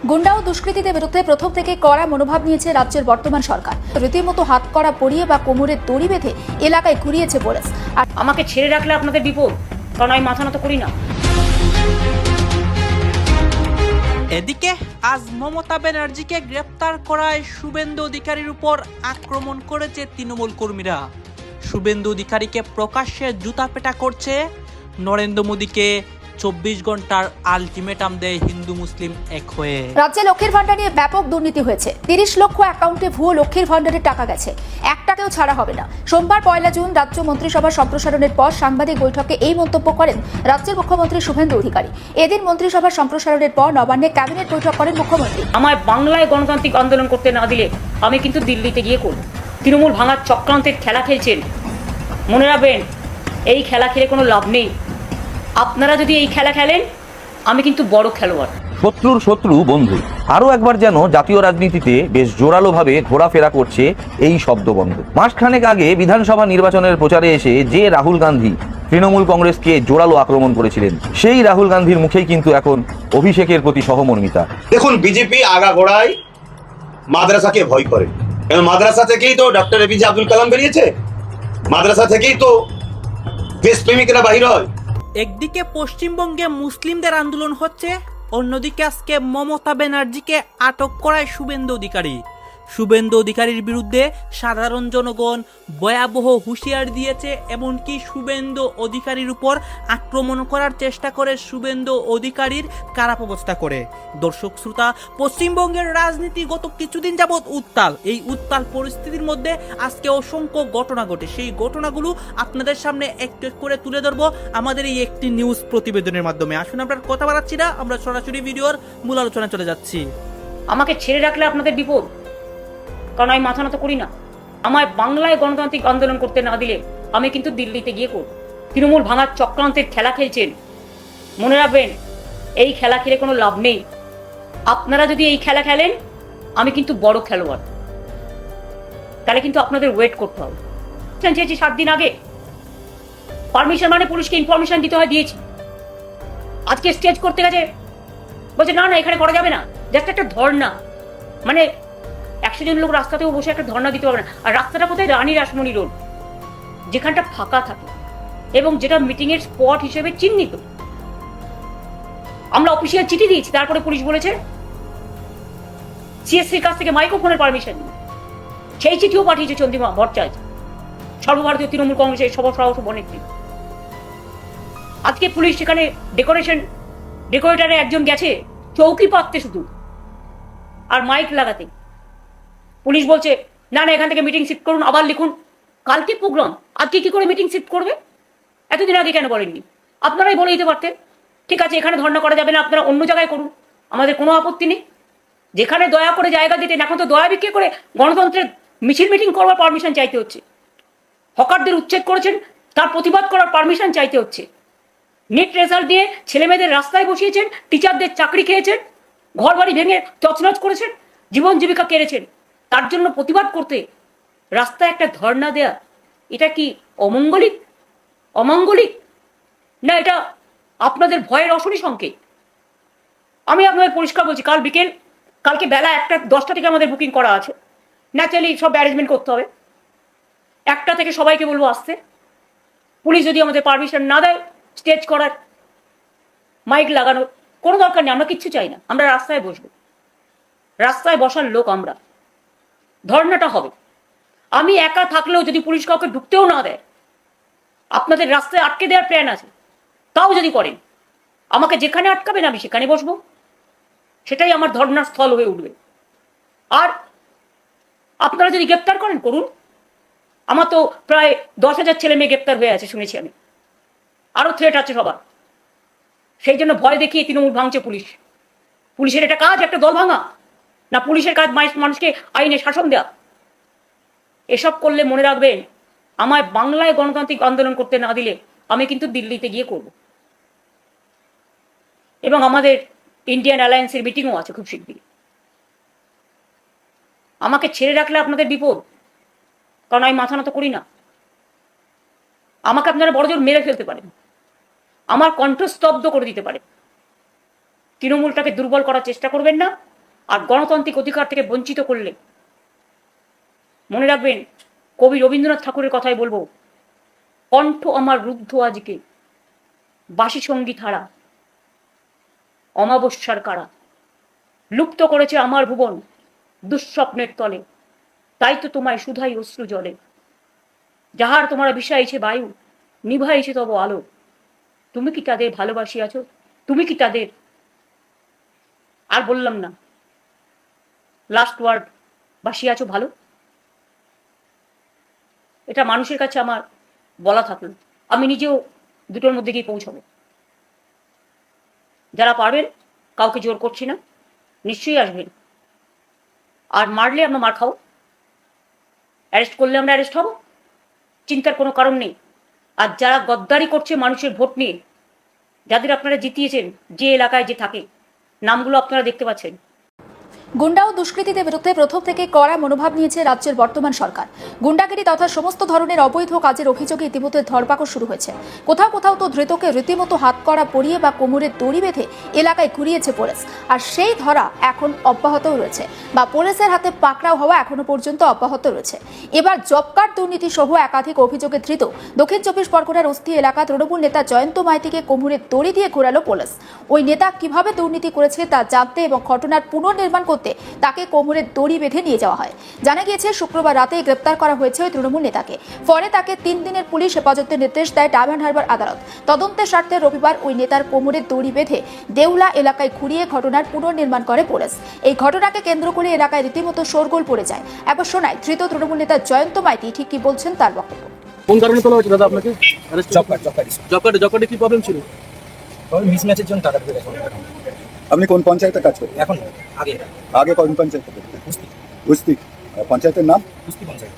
গুন্ডা ও দুষ্কৃতীদের বিরুদ্ধে প্রথম থেকে কড়া মনোভাব নিয়েছে রাজ্যের বর্তমান সরকার। রীতিমতো হাতকড়া পরিয়ে বা কোমরের দড়ি বেঁধে এলাকায় ঘুরিয়েছে পুলিশ। আর আমাকে ছেড়ে রাখলে আপনাদের বিপদ, কারণ আমি মাথা নত করি না। এদিকে আজ মমতা ব্যানার্জিকে গ্রেপ্তার করায় শুভেন্দু অধিকারীর উপর আক্রমণ করেছে তৃণমূল কর্মীরা। শুভেন্দু অধিকারীকে প্রকাশ্যে জুতাপেটা করছে, নরেন্দ্র মোদীকে 24 ঘন্টার আলটিমেটাম দেয় হিন্দু মুসলিম এক হয়ে। রাজ্যে লক্ষ্মীর ভান্ডার নিয়ে ব্যাপক দুর্নীতি হয়েছে। 30 লক্ষ অ্যাকাউন্টে ভুয়ো লক্ষ্মীর ভান্ডারের টাকা গেছে, এক টাকাও ছাড়া হবে না। সোমবার 1 জুন রাজ্য মন্ত্রিসভা সম্প্রসারণের পর সাংবাদিক বৈঠকে এই মন্তব্য করেন রাজ্যের মুখ্যমন্ত্রী শুভেন্দু অধিকারী। এদিন মন্ত্রিসভা সম্প্রসারণের পর নবান্নে ক্যাবিনেট বৈঠক করেন মুখ্যমন্ত্রী। আমায় বাংলায় গণতান্ত্রিক আন্দোলন করতে না দিলে আমি কিন্তু দিল্লিতে গিয়ে করব। তৃণমূল ভাঙার চক্রান্তের খেলা খেলছেন, মনে রাখবেন এই খেলা খেলে কোনো লাভ নেই। আপনারা যদি এই খেলা খেলেন, আমি কিন্তু বড় খেলোয়াড়। শত্রুর শত্রু বন্ধু, আরো একবার যেন জাতীয় রাজনীতিতে বেশ জোরালোভাবে ঘোরাফেরা করছে এই শব্দবন্ধ। মাসখানেক আগে বিধানসভা নির্বাচনের প্রচারে এসে যে রাহুল গান্ধী তৃণমূল কংগ্রেসকে জোরালো আক্রমণ করেছিলেন, সেই রাহুল গান্ধীর মুখেই কিন্তু এখন অভিষেকের প্রতি সহমর্মিতা। দেখুন, বিজেপি আগাগোড়ায় মাদ্রাসাকে ভয় করে। মাদ্রাসা থেকেই তো ডক্টর এপিজে আব্দুল কালাম বেরিয়েছে, মাদ্রাসা থেকেই তো দেশপ্রেমিকরা বাহির হয়। একদিকে পশ্চিমবঙ্গে মুসলিমদের আন্দোলন হচ্ছে, অন্যদিকে আজকে মমতা ব্যানার্জিকে আটক করায় শুভেন্দু অধিকারী। শুভেন্দু অধিকারীর বিরুদ্ধে সাধারণ জনগণ ভয়াবহ হুঁশিয়ার দিয়েছে, এমনকি শুভেন্দু অধিকারীর উপর আক্রমণ করার চেষ্টা করে শুভেন্দু অধিকারীর কারাপবস্থা করে। দর্শক শ্রোতা, পশ্চিমবঙ্গের রাজনীতি গত কিছুদিন যাবৎ উত্তাল। এই উত্তাল পরিস্থিতির মধ্যে আজকে অসংখ্য ঘটনা ঘটে। সেই ঘটনাগুলো আপনাদের সামনে একটু করে তুলে ধরবো আমাদের এই একটি নিউজ প্রতিবেদনের মাধ্যমে। আসুন, আমরা কথা বাড়াচ্ছি না, আমরা সরাসরি ভিডিওর মূল আলোচনায় চলে যাচ্ছি। আমাকে ছেড়ে রাখলে আপনাদের বিপদ, কারণ আমি মাথা নত করি না। আমায় বাংলায় গণতান্ত্রিক আন্দোলন করতে না দিলে আমি কিন্তু দিল্লিতে গিয়ে করব। তৃণমূল ভাঙার চক্রান্তের খেলা খেলছেন, মনে রাখবেন এই খেলা খেলে কোনো লাভ নেই। আপনারা যদি এই খেলা খেলেন, আমি কিন্তু বড় খেলোয়াড়। তাহলে কিন্তু আপনাদের ওয়েট করতে হবে। চেয়েছি 7 দিন আগে পারমিশন, মানে পুলিশকে ইনফরমেশন দিতে হয়, দিয়েছি। আজকে স্টেজ করতে গেছে, বলছে না না এখানে করা যাবে না, জাস্ট একটা ধর্ণা। মানে 100 জন লোক রাস্তাতেও বসে একটা ধর্ণা দিতে পারবে না। আর রাস্তাটা কোথায়? রানী রাসমণি রোড, যেখানটা ফাঁকা থাকে এবং যেটা মিটিং এর স্পট হিসেবে চিহ্নিত। আমরা অফিসিয়াল চিঠি দিয়েছি, তারপরে পুলিশ বলেছে সিএসসির কাছ থেকে মাইক্রোফোনের পারমিশন নিয়ে। সেই চিঠিও পাঠিয়েছে চন্দ্রিমা ভট্টাচার্য, সর্বভারতীয় তৃণমূল কংগ্রেসের সভাপতি। আজকে পুলিশ সেখানে ডেকোরেটরে একজন গেছে চৌকি পাততে শুধু, আর মাইক লাগাতে। পুলিশ বলছে না না এখান থেকে মিটিং শিফট করুন, আবার লিখুন। কালকে প্রোগ্রাম, আজকে কি করে মিটিং শিফট করবে? এতদিন আগে কেন বলেননি? আপনারাই বলে দিতে পারতেন, ঠিক আছে এখানে ধর্ণা করা যাবে না, আপনারা অন্য জায়গায় করুন, আমাদের কোনো আপত্তি নেই। যেখানে দয়া করে জায়গা দিতেন, এখন তো দয়া বিক্রি করে গণতন্ত্রের মিটিং করবার পারমিশন চাইতে হচ্ছে। হকারদের উচ্ছেদ করেছেন, তার প্রতিবাদ করার পারমিশন চাইতে হচ্ছে। নেট রেজাল্ট দিয়ে ছেলেমেয়েদের রাস্তায় বসিয়েছেন, টিচারদের চাকরি খেয়েছেন, ঘর বাড়ি ভেঙে তছনছ করেছেন, জীবন জীবিকা কেড়েছেন। তার জন্য প্রতিবাদ করতে রাস্তায় একটা ধর্ণা দেয়া, এটা কি অমঙ্গলিক না? এটা আপনাদের ভয়ের অশনি সংকেত। আমি আপনাদের পরিষ্কার বলছি, কালকে বেলা 1টা-10টা থেকে আমাদের বুকিং করা আছে। ন্যাচারালি সব অ্যারেঞ্জমেন্ট করতে হবে। 1টা থেকে সবাইকে বলবো আসতে। পুলিশ যদি আমাদের পারমিশন না দেয় স্টেজ করার, মাইক লাগানোর, কোনো দরকার নেই। আমরা কিচ্ছু চাই না, আমরা রাস্তায় বসবো। রাস্তায় বসার লোক আমরা। ধর্ণাটা হবে। আমি একা থাকলেও যদি পুলিশ কাউকে ঢুকতেও না দেয়, আপনাদের রাস্তায় আটকে দেওয়ার প্ল্যান আছে, তাও যদি করেন, আমাকে যেখানে আটকাবেন আমি সেখানে বসবো। সেটাই আমার ধর্ণার স্থল হয়ে উঠবে। আর আপনারা যদি গ্রেপ্তার করেন, করুন। আমার তো প্রায় 10,000 ছেলে মেয়ে গ্রেপ্তার হয়ে আছে শুনেছি আমি, আরো থ্রেট আছে সবার। সেই জন্য ভয় দেখিয়ে তৃণমূল ভাঙছে পুলিশ। পুলিশের এটা কাজ, একটা দল ভাঙা না? পুলিশের কাজ মানুষকে আইনে শাসন দেওয়া। এসব করলে মনে রাখবেন, আমায় বাংলায় গণতান্ত্রিক আন্দোলন করতে না দিলে আমি কিন্তু দিল্লিতে গিয়ে করব। এবং আমাদের ইন্ডিয়ান অ্যালায়েন্সের মিটিংও আছে খুব শীঘ্রই। আমাকে ছেড়ে রাখলে আপনাদের বিপদ, কারণ আমি মাথা নত করি না। আমাকে আপনারা বড়জোর মেরে ফেলতে পারেন, আমার কণ্ঠ স্তব্ধ করে দিতে পারেন। তৃণমূলটাকে দুর্বল করার চেষ্টা করবেন না, আর গণতান্ত্রিক অধিকার থেকে বঞ্চিত করলে মনে রাখবেন, কবি রবীন্দ্রনাথ ঠাকুরের কথাই বলবো, কণ্ঠ আমার রুদ্ধ আজকে, বাসি সঙ্গীত হারা, অমাবস্যার কারা, লুপ্ত করেছে আমার ভুবন দুঃস্বপ্নের তলে, তাই তো তোমায় সুধাই অশ্রু জলে, যাহার তোমার বিষাইছে বায়ু, নিভাইছে তব আলো, তুমি কি তাদের ভালোবাসিয়াছ, তুমি কি তাদের, আর বললাম না, লাস্ট ওয়ার্ড, বাসিয়াছ ভালো। এটা মানুষের কাছে আমার বলা থাকলো, আমি নিজেও দুটোর মধ্যে গিয়ে পৌঁছাবো। যারা পারবেন, কাউকে জোর করছি না, নিশ্চয়ই আসবেন। আর মারলে আমরা মার খাবো, অ্যারেস্ট করলে আমরা অ্যারেস্ট হব, চিন্তার কোনো কারণ নেই। আর যারা গদ্দারি করছে মানুষের ভোট নিয়ে, যাদের আপনারা জিতিয়েছেন, যে এলাকায় যে থাকে, নামগুলো আপনারা দেখতে পাচ্ছেন। গুন্ডা ও দুষ্কৃতীদের বিরুদ্ধে প্রথম থেকে কড়া মনোভাব নিয়েছে রাজ্যের বর্তমান সরকার। গুন্ডাগিরি তথা সমস্ত ধরনের অবৈধ কাজের অভিযোগে ইতিমধ্যে ধরপাকড় শুরু হয়েছে। কোথাও কোথাও তো ধৃতকে রীতিমতো হাতকড়া পরিয়ে বা কোমরের দড়ি বেঁধে এলাকায় ঘুরিয়েছে পুলিশ। আর সেই ধরা এখন অব্যাহতও রয়েছে, বা পুলিশের হাতে পাকড়াও হওয়া এখনো পর্যন্ত অব্যাহত রয়েছে। এবার জব কার্ড দুর্নীতি সহ একাধিক অভিযোগে ধৃত দক্ষিণ 24 পরগনার অস্থি এলাকা তৃণমূল নেতা জয়ন্ত মাইতিকে কোমরের দড়ি দিয়ে ঘোরালো পুলিশ। ওই নেতা কিভাবে দুর্নীতি করেছে তা জানতে এবং ঘটনার পুনর্নির্মাণ করতে তাকে কোমরের দড়ি বেঁধে নিয়ে যাওয়া হয়। জানা গিয়েছে শুক্রবার রাতে গ্রেপ্তার করা হয়েছে ওই তৃণমূল নেতাকে। পরে তাকে 3 দিনের পুলিশ হেফাজতের নির্দেশ দেয় ডায়মন্ড হারবার আদালত। তদন্তের স্বার্থে রবিবার ওই নেতার কোমরের দড়ি বেঁধে দেউলা এলাকায় ঘুরিয়ে ঘটনার পুনর্নির্মাণ করে পুলিশ। এই ঘটনাকে কেন্দ্র করে এলাকায় রীতিমতো শোরগোল পড়ে যায়। একবার শোনায় ধৃত তৃণমূল নেতা জয়ন্ত মাইতি ঠিক কি বলছেন তার বক্তব্য। কোন কারণে তোলা হয়েছে দাদা আপনাকে? জব কার্ডে কি প্রবলেম ছিল? মিসম্যাচের জন্য টাকা ঢুকে গেছে। আপনি কোন পঞ্চায়েতে কাজ করেন? এখন আগে আগে কোন পঞ্চায়েতে করতেন? কুস্তি পঞ্চায়েতের নাম? কুস্তি পঞ্চায়েত।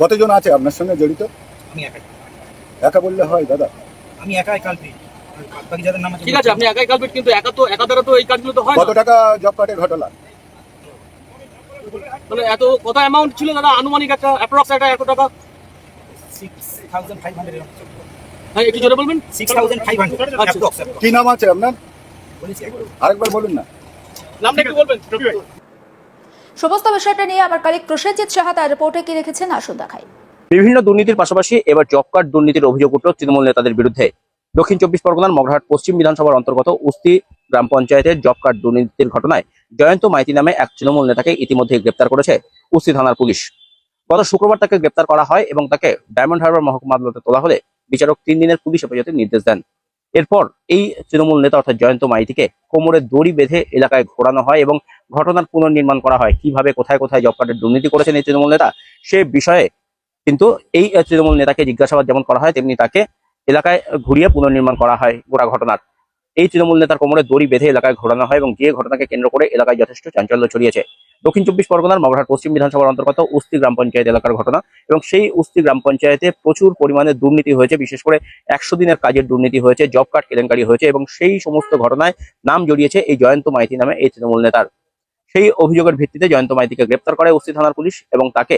কতজন আছে আপনার সঙ্গে জড়িত? আমি একাই। একা বললে হয় দাদা? আমি একাই কালপিট। বাকি যাদের নাম আছে ঠিক আছে, আপনি একাই কালপিট, কিন্তু একা দ্বারা তো এই কাজগুলো তো হয় কত না। টাকা জব কার্ডে ঘটলা? মানে এত কত অ্যামাউন্ট ছিল দাদা? আনুমানিক একটা অ্যাপ্রক্স এত টাকা? 6500 এরকম। হ্যাঁ, একটু জোরে বলবেন। 6500 আচ্ছা। approx। কি নাম আছে আপনার? বলেছি একবার। আরেকবার বলুন না। নামটা একটু বলবেন। সমস্ত বিষয়টা নিয়ে আমার কলিগ প্রসেনজিৎ সাহা তার রিপোর্টে কি রেখেছেন আসুন দেখাই। বিভিন্ন দুর্নীতির পাশাপাশি এবার জব কার্ড দুর্নীতির অভিযোগ উঠল তৃণমূল নেতাদের বিরুদ্ধে। দক্ষিণ 24 পরগনার মগরাহাট পশ্চিম বিধানসভার অন্তর্গত উস্তি গ্রাম পঞ্চায়েতের জব কার্ড দুর্নীতির ঘটনায় জয়ন্ত মাইতি নামে এক তৃণমূল নেতাকে ইতিমধ্যে গ্রেপ্তার করেছে উস্তি থানার পুলিশ। গত শুক্রবার তাকে গ্রেপ্তার করা হয় এবং তাকে ডায়মন্ড হারবার মহকুমা আদালতে তোলা হলে বিচারক 3 দিনের পুলিশ হেফাজতের নির্দেশ দেন। এরপর এই তৃণমূল নেতা অর্থাৎ জয়ন্ত মাইতিকে কোমরে দড়ি বেঁধে এলাকায় ঘোরানো হয় এবং ঘটনার পুনর্নির্মাণ করা হয়। কিভাবে কোথায় কোথায় জব কার্ডের দুর্নীতি করেছেন এই তৃণমূল নেতা সে বিষয়ে কিন্তু এই তৃণমূল নেতাকে জিজ্ঞাসাবাদ যেমন করা হয়, তেমনি তাকে এলাকায় ঘুরিয়ে পুনর্নির্মাণ করা হয় গোটা ঘটনার। এই তৃণমূল নেতার কোমরে দড়ি বেঁধে এলাকায় ঘোরানো হয় এবং যে ঘটনাকে কেন্দ্র করে এলাকায় যথেষ্ট চাঞ্চল্য ছড়িয়েছে। দক্ষিণ 24 পরগনার মগরাহাট পশ্চিম বিধানসভার অন্তর্গত উস্তি গ্রাম পঞ্চায়েত এলাকার ঘটনা এবং সেই উস্তি গ্রাম পঞ্চায়েতে প্রচুর পরিমাণে দুর্নীতি হয়েছে, বিশেষ করে 100 দিনের কাজের দুর্নীতি হয়েছে, জব কার্ড কেলেঙ্কারি হয়েছে এবং সেই সমস্ত ঘটনায় নাম জড়িয়েছে এই জয়ন্ত মাইতি নামে এই তৃণমূল নেতার। সেই অভিযোগের ভিত্তিতে জয়ন্ত মাইতিকে গ্রেপ্তার করে উস্তি থানার পুলিশ এবং তাকে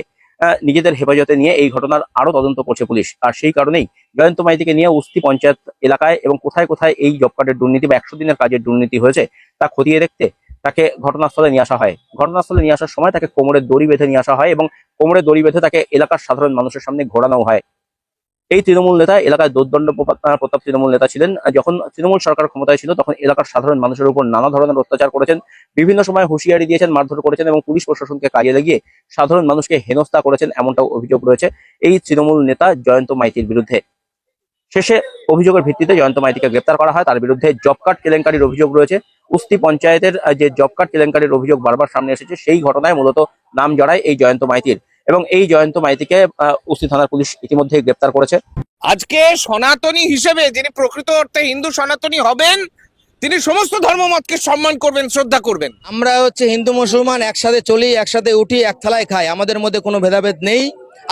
নিজেদের হেফাজতে নিয়ে এই ঘটনার আরো তদন্ত করছে পুলিশ। আর সেই কারণেই জয়ন্ত মাইতিকে নিয়ে উস্তি পঞ্চায়েত এলাকায় এবং কোথায় কোথায় এই জব কার্ডের দুর্নীতি বা 100 দিনের কাজের দুর্নীতি হয়েছে তা খতিয়ে দেখতে তাকে ঘটনাস্থলে নিয়ে আসা হয়। ঘটনাস্থলে নিয়ে আসার সময় তাকে কোমরের দড়ি বেঁধে নিয়ে আসা হয় এবং কোমরে দড়ি বেঁধে তাকে এলাকার সাধারণ মানুষের সামনে ঘোরানো হয়। এই তৃণমূল নেতা এলাকায় দোর্দণ্ড প্রতাপ তৃণমূল নেতা ছিলেন। যখন তৃণমূল সরকার ক্ষমতায় ছিল তখন এলাকার সাধারণ মানুষের উপর নানা ধরনের অত্যাচার করেছেন, বিভিন্ন সময় হুঁশিয়ারি দিয়েছেন, মারধর করেছেন এবং পুলিশ প্রশাসনকে কাজে লাগিয়ে সাধারণ মানুষকে হেনস্থা করেছেন, এমনটাও অভিযোগ রয়েছে এই তৃণমূল নেতা জয়ন্ত মাইতির বিরুদ্ধে। শেষে অভিযোগের ভিত্তিতে জয়ন্ত মাইতিকে গ্রেপ্তার করা হয়। তার বিরুদ্ধে জব কার্ড কেলেঙ্কারির অভিযোগ রয়েছে। উস্তি পঞ্চায়েতের যে জব কার্ড কেলেঙ্কারির অভিযোগ বারবার সামনে এসেছে, সেই ঘটনায় মূলত নাম জড়ায় এই জয়ন্ত মাইতির এবং এই জয়ন্ত মাইতিকে উস্তি থানার পুলিশ ইতিমধ্যে গ্রেপ্তার করেছে। আজকে সনাতনী হিসেবে যিনি প্রকৃত অর্থে হিন্দু সনাতনী হবেন, তিনি সমস্ত ধর্মমতকে সম্মান করবেন, শ্রদ্ধা করবেন। আমরা হিন্দু মুসলমান একসাথে চলি, একসাথে উঠি, এক থালায় খাই, আমাদের মধ্যে কোনো ভেদাভেদ নেই,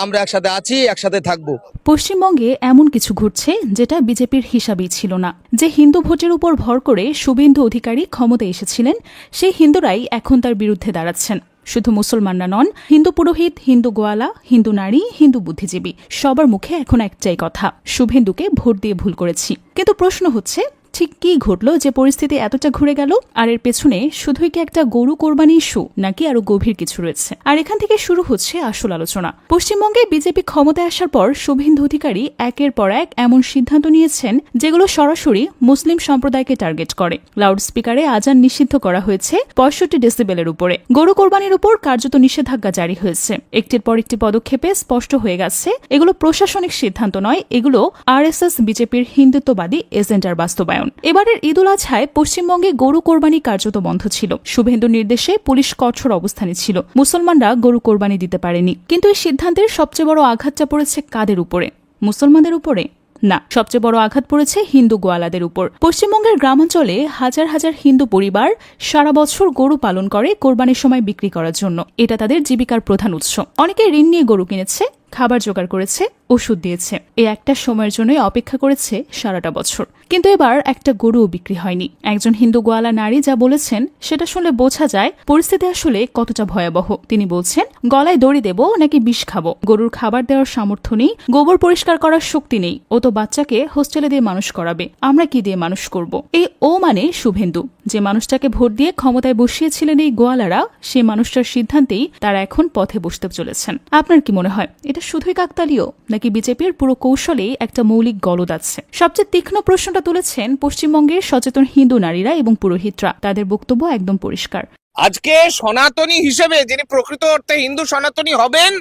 আমরা একসাথে আছি, একসাথে থাকবো। পশ্চিমবঙ্গে এমন কিছু ঘটছে যেটা বিজেপির হিসাবেই ছিল না। যে হিন্দু ভোটের উপর ভর করে শুভেন্দু অধিকারী ক্ষমতায় এসেছিলেন, সেই হিন্দুরাই এখন তার বিরুদ্ধে দাঁড়াচ্ছেন। শুধু মুসলমানরা নন, হিন্দু পুরোহিত, হিন্দু গোয়ালা, হিন্দু নারী, হিন্দু বুদ্ধিজীবী সবার মুখে এখন একটাই কথা, শুভেন্দুকে ভোট দিয়ে ভুল করেছি। কিন্তু প্রশ্ন হচ্ছে, ঠিক কী ঘটল যে পরিস্থিতি এতটা ঘুরে গেল? আর এর পেছনে শুধুই কি একটা গরু কোরবানি ইস্যু, নাকি আরো গভীর কিছু রয়েছে? আর এখান থেকে শুরু হচ্ছে আসল আলোচনা। পশ্চিমবঙ্গে বিজেপি ক্ষমতায় আসার পর শুভেন্দু অধিকারী একের পর এক এমন সিদ্ধান্ত নিয়েছেন যেগুলো সরাসরি মুসলিম সম্প্রদায়কে টার্গেট করে। লাউড স্পিকারে আজান নিষিদ্ধ করা হয়েছে 65 ডেসিবেলের উপরে। গরু কোরবানির উপর কার্যত নিষেধাজ্ঞা জারি হয়েছে। একটির পর একটি পদক্ষেপে স্পষ্ট হয়ে গেছে এগুলো প্রশাসনিক সিদ্ধান্ত নয়, এগুলো আরএসএস বিজেপির হিন্দুত্ববাদী এজেন্ডার বাস্তবায়ন। এবারের ঈদ উল আজহায় পশ্চিমবঙ্গে গরু কোরবানি কার্যত বন্ধ ছিল। শুভেন্দুর নির্দেশে পুলিশ কঠোর অবস্থানে ছিল। মুসলমানরা গরু কোরবানি দিতে পারেনি। কিন্তু এই সিদ্ধান্তের সবচেয়ে বড় আঘাতটা পড়েছে কাদের উপরে? মুসলমানদের উপরে না, সবচেয়ে বড় আঘাত পড়েছে হিন্দু গোয়ালাদের উপর। পশ্চিমবঙ্গের গ্রামাঞ্চলে হাজার হাজার হিন্দু পরিবার সারা বছর গরু পালন করে কোরবানির সময় বিক্রি করার জন্য। এটা তাদের জীবিকার প্রধান উৎস। অনেকে ঋণ নিয়ে গরু কিনেছে, খাবার জোগাড় করেছে, ওষুধ দিয়েছে। এই একটা সময়ের জন্যই অপেক্ষা করেছে সারাটা বছর। কিন্তু এবার একটা গরুও বিক্রি হয়নি। একজন হিন্দু গোয়ালা নারী যা বলেছেন সেটা শুনলে বোঝা যায় পরিস্থিতি আসলে কতটা ভয়াবহ। তিনি বলছেন, গলায় দড়ি দেব নাকি বিষ খাবো? গরুর খাবার দেওয়ার সামর্থ্য নেই, গোবর পরিষ্কার করার শক্তি নেই। ও তো বাচ্চাকে হোস্টেলে দিয়ে মানুষ করাবে, আমরা কি দিয়ে মানুষ করব? এই ও মানে শুভেন্দু, যে মানুষটাকে ভোট দিয়ে ক্ষমতায় বসিয়েছিলেন এই গোয়ালারা, সেই মানুষটার সিদ্ধান্তেই তারা এখন পথে বসতে চলেছেন। আপনার কি মনে হয় এটা শুধুই কাকতালীয়, নাকি বিজেপির পুরো কৌশলেই একটা মৌলিক গলদ আছে? সবচেয়ে তীক্ষ্ণ প্রশ্নটা তুলেছেন পশ্চিমবঙ্গের সচেতন হিন্দু নারীরা এবং পুরোহিতরা। তাদের বক্তব্য একদম পরিষ্কার। আজকে সনাতনী হিসেবে যিনি প্রকৃত অর্থে হিন্দু সনাতনী হবেন,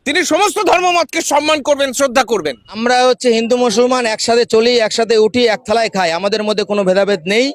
তিনি সমস্ত ধর্মমতকে সম্মান করবেন, শ্রদ্ধা করবেন। আমরা হিন্দু মুসলমান একসাথে চলি, একসাথে উঠি, এক থালায় খাই, আমাদের মধ্যে কোনো ভেদাভেদ নেই।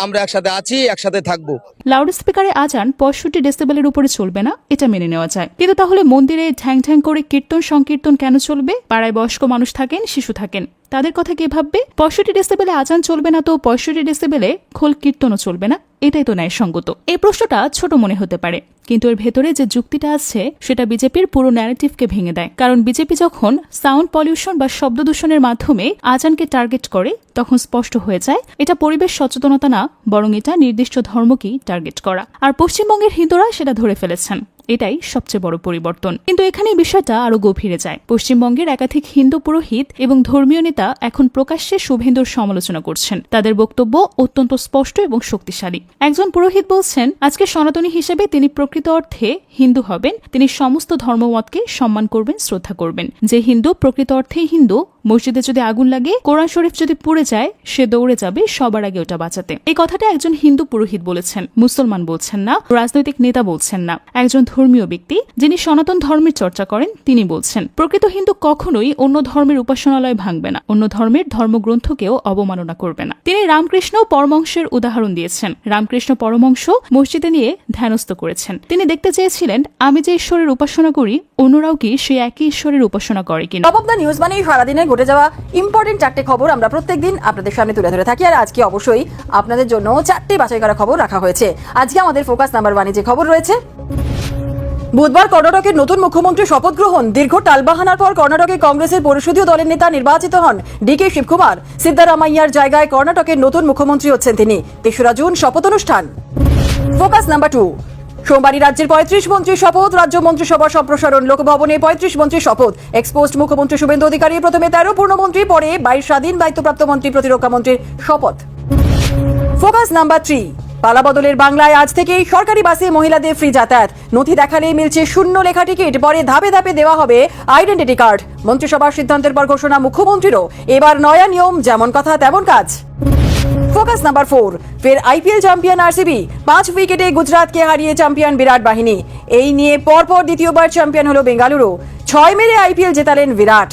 আমরা একসাথে আছি, একসাথে থাকবো। লাউড স্পিকারে আজান 65 ডেসিবেলের উপরে চলবে না, এটা মেনে নেওয়া যায়। কিন্তু তাহলে মন্দিরে ঢ্যাং ঢ্যাং করে কীর্তন সংকীর্তন কেন চলবে? পাড়ায় বয়স্ক মানুষ থাকেন, শিশু থাকেন, তাদের কথা কে ভাববে? 65 ডেসিবেলে আজান চলবে না তো 65 ডেসিবেলে খোল কীর্তনও চলবে না, এটাই তো ন্যায়সঙ্গত। এই প্রশ্নটা ছোট মনে হতে পারে, কিন্তু এর ভেতরে যে যুক্তিটা আছে সেটা বিজেপির পুরো ন্যারেটিভকে ভেঙে দেয়। কারণ বিজেপি যখন সাউন্ড পলিউশন বা শব্দ দূষণের মাধ্যমে আজানকে টার্গেট করে, তখন স্পষ্ট হয়ে যায় এটা পরিবেশ সচেতনতা না, বরং এটা নির্দিষ্ট ধর্মকেই টার্গেট করা। আর পশ্চিমবঙ্গের হিন্দুরা সেটা ধরে ফেলেছেন। এটাই সবচেয়ে বড় পরিবর্তন। কিন্তু এখানে বিষয়টা আরো গভীরে যায়। পশ্চিমবঙ্গের একাধিক হিন্দু পুরোহিত এবং ধর্মীয় নেতা এখন প্রকাশ্যে শুভেন্দুর সমালোচনা করছেন। তাদের বক্তব্য অত্যন্ত স্পষ্ট এবং শক্তিশালী। একজন পুরোহিত বলছেন, আজকে সনাতনী হিসেবে তিনি প্রকৃত অর্থে হিন্দু হবেন, তিনি সমস্ত ধর্মমতকে সম্মান করবেন, শ্রদ্ধা করবেন। যে হিন্দু প্রকৃত অর্থেই হিন্দু, মসজিদে যদি আগুন লাগে, কোরআন শরীফ যদি পুড়ে যায়, সে দৌড়ে যাবে সবার আগে ওটা বাঁচাতে। এই কথাটা একজন হিন্দু পুরোহিত বলেছেন, মুসলমান বলছেন না, রাজনৈতিক নেতা বলছেন না। একজন ধর্মীয় ব্যক্তি যিনি সনাতন ধর্মের চর্চা করেন তিনি বলছেন, প্রকৃত হিন্দু কখনোই অন্য ধর্মের উপাসনালয় ভাঙবে না, অন্য ধর্মের ধর্মগ্রন্থকেও অবমাননা করবে না। তিনি রামকৃষ্ণ পরমহংসের উদাহরণ দিয়েছেন। রামকৃষ্ণ পরমহংস মসজিদে নিয়ে ধ্যানস্থ করেছেন। তিনি দেখতে চেয়েছিলেন, আমি যে ঈশ্বরের উপাসনা করি, অন্যরাও কি সেই একই ঈশ্বরের উপাসনা করে কিনা। টপ অফ দ্য নিউজ মানে সারাদিনে ঘটে যাওয়া ইম্পর্টেন্ট 4টে খবর আমরা প্রত্যেকদিন আপনাদের সামনে তুলে ধরে থাকি। আর আজকে অবশ্যই আপনাদের জন্য 4টে বাছাই করা খবর রাখা হয়েছে। আজকে আমাদের ফোকাস নাম্বার 1 যে খবর রয়েছে, বুধবার কর্ণাটকের নতুন মুখ্যমন্ত্রী শপথ গ্রহণ। দীর্ঘ টালবাহানার পর কর্ণাটকে কংগ্রেসের পরিষদীয় দলের নেতা নির্বাচিত হন ডিকে শিবকুমার। সিদ্দারামাইয়ার জায়গায় কর্ণাটকের নতুন মুখ্যমন্ত্রী হচ্ছেন তিনি। 3রা জুন শপথ অনুষ্ঠান। ফোকাস নাম্বার 2, সোমবারই রাজ্যের 35 মন্ত্রীর শপথ। রাজ্য মন্ত্রিসভা সম্প্রসারণ, লোকভবনে 35 মন্ত্রীর শপথ। এক্সপোস্ট মুখ্যমন্ত্রী শুভেন্দু অধিকারী, প্রথমে 13 পূর্ণমন্ত্রী, পরে 22 স্বাধীন দায়িত্বপ্রাপ্ত মন্ত্রী, প্রতিরক্ষা মন্ত্রীর শপথ। ফোকাস নাম্বার 3, পালাবদলের বাংলায় আজ থেকেই সরকারি বাসে মহিলাদের ফ্রি যাতায়াত। নথি দেখালেই মিলছে শূন্য লেখা টিকিট, পরে ধাপে ধাপে দেওয়া হবে আইডেন্টিটি কার্ড। মন্ত্রিসভার সিদ্ধান্তের পর ঘোষণা মুখ্যমন্ত্রীরও, এবার নয়া নিয়ম, যেমন কথা তেমন কাজ। ফোকাস নাম্বার 4, ফের আইপিএল চ্যাম্পিয়ন আরসিবি। 5 উইকেটে গুজরাটকে হারিয়ে চ্যাম্পিয়ন বিরাট বাহিনী। এই নিয়ে পরপর দ্বিতীয়বার চ্যাম্পিয়ন হলো বেঙ্গালুরু। 6 মেরে আইপিএল জেতালেন বিরাট।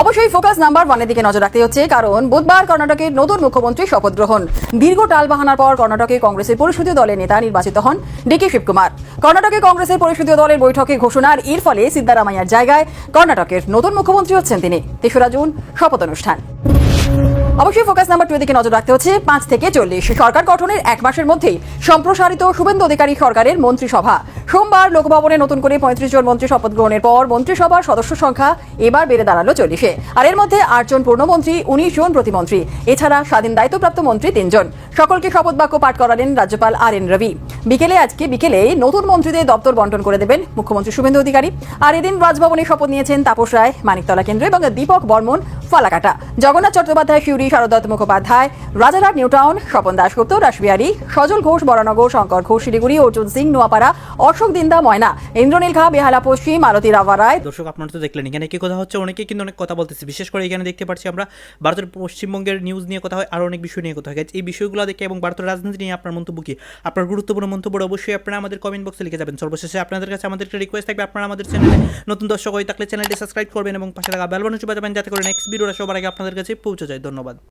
অবশ্যই ফোকাস নাম্বার 1 এর দিকে নজর রাখতে হচ্ছে, কারণ বুধবার কর্ণাটকের নতুন মুখ্যমন্ত্রী শপথ গ্রহণ। দীর্ঘ টালবাহানার পর কর্ণাটকে কংগ্রেসের পরিষদীয় দলের নেতা নির্বাচিত হন ডিকে শিবকুমার। কর্ণাটকে কংগ্রেসের পরিষদীয় দলের বৈঠকে ঘোষণার এর ফলে সিদ্দারামাইয়ার জায়গায় কর্ণাটকের নতুন মুখ্যমন্ত্রী হচ্ছেন তিনি। 3রা জুন শপথ অনুষ্ঠান। অবশ্যই ফোকাস নাম্বার 2 এর দিকে নজর রাখতে হচ্ছে। 5 থেকে 40 সরকার গঠনের 1 মাসের মধ্যেই সম্প্রসারিত শুভেন্দু অধিকারী সরকারের মন্ত্রিসভা। সোমবার লোকভবনে নতুন করে 35 জন মন্ত্রী শপথ গ্রহণের পর মন্ত্রিসভার সদস্য সংখ্যা এবার বেড়ে দাঁড়ালো 40-এ। আর এর মধ্যে 8 জন পূর্ণমন্ত্রী, 19 জন প্রতিমন্ত্রী, এছাড়া স্বাধীন দায়িত্বপ্রাপ্ত মন্ত্রী 3 জন। সকলকে শপথ বাক্য পাঠ করালেন রাজ্যপাল RN রবি। আজকে বিকেলে নতুন মন্ত্রীদের দপ্তর বন্টন করে দেবেন মুখ্যমন্ত্রী শুভেন্দু অধিকারী। আর এদিন রাজভবনে শপথ নিয়েছেন তাপস রায় মানিকতলা কেন্দ্র এবং দীপক বর্মন ফালাকাটা, জগন্নাথ চট্টোপাধ্যায় সিউড়ি, শারদত্ত মুখোপাধ্যায় রাজারহাট নিউটাউন, স্বপন দাশগুপ্ত রাসবিহারী, সজল ঘোষ বরানগর, শঙ্কর ঘোষ শিলিগুড়ি, অর্জুন সিং নোয়াপাড়া, অশোক দিন্দা ময়না, ইন্দ্রনীল খা বেহালা পশ্চিম, মালতী রাভা রায়। দর্শক আপনারা তো দেখলেন এখানে কি কথা হচ্ছে, অনেকে কিন্তু অনেক কথা বলতেছে, বিশেষ করে এখানে দেখতে পাচ্ছি আমরা ভারতের পশ্চিমবঙ্গের নিউজ নিয়ে কথা হয়, আর অনেক বিষয় নিয়ে কথা হয়। এই বিষয়গুলো দেখে এবং ভারতের রাজনীতি নিয়ে আপনার মন্তব্য কি, আপনার গুরুত্বপূর্ণ মন্তব্য অবশ্যই আপনারা আমাদের কমেন্ট বক্সে লিখে যাবেন। সর্বশেষে আপনাদের কাছে আমাদের একটা রিকোয়েস্ট থাকবে, আপনারা আমাদের চ্যানেলে নতুন দর্শক হয়ে থাকলে চ্যানেলটি সাবস্ক্রাইব করবেন এবং পাশে থাকা বেল বাটনটি বাজাবেন যাতে করে নেক্সট ভিডিওটা সবার আগে আপনাদের কাছে পৌঁছে যায়। ধন্যবাদ।